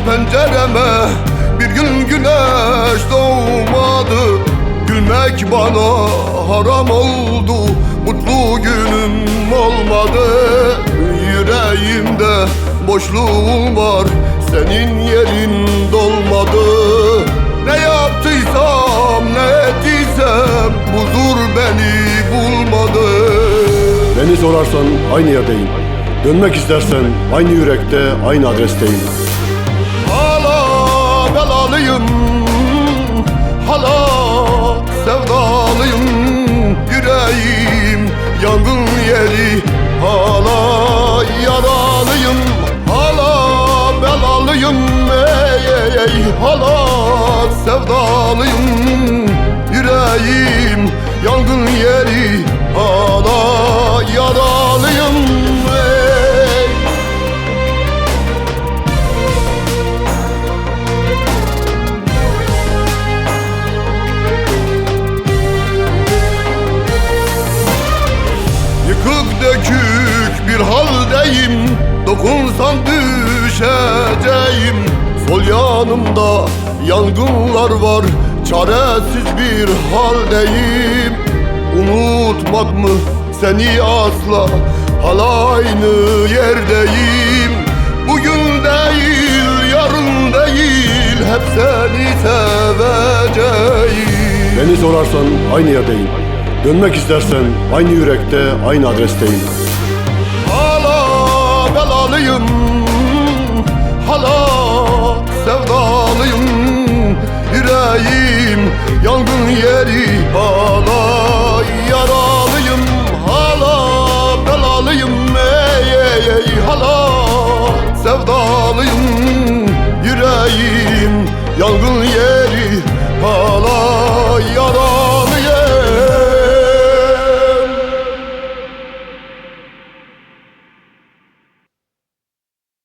pencereme bir gün güneş doğmadı. Gülmek bana haram oldu, mutlu günüm olmadı. Yüreğimde boşluğum var, senin yerin dolmadı. Ne yaptıysam ne ettiysem huzur beni bulmadı. Beni sorarsan aynı yerdeyim. Dönmek istersen aynı yürekte, aynı adresteyim. Hala belalıyım, hala sevdalıyım. Yüreğim yangın yeri, hala yaralıyım. Hala belalıyım, ey, hala sevdalıyım. Yüreğim yangın yeri, hala yaralıyım. Yıkık dökük bir haldeyim, dokunsan düşeceğim. Sol yanımda yangınlar var, çaresiz bir haldeyim. Unutmak mı seni asla, hala aynı yerdeyim. Bugün değil, yarın değil, hep seni seveceğim. Beni sorarsan aynı yerdeyim. Dönmek istersen aynı yürekte, aynı adresteyim. Hala belalıyım, hala sevdalıyım. Yüreğim yangın yeri, hala yaralıyım. Hala belalıyım, ey, hala sevdalıyım. Yüreğim yangın yeri.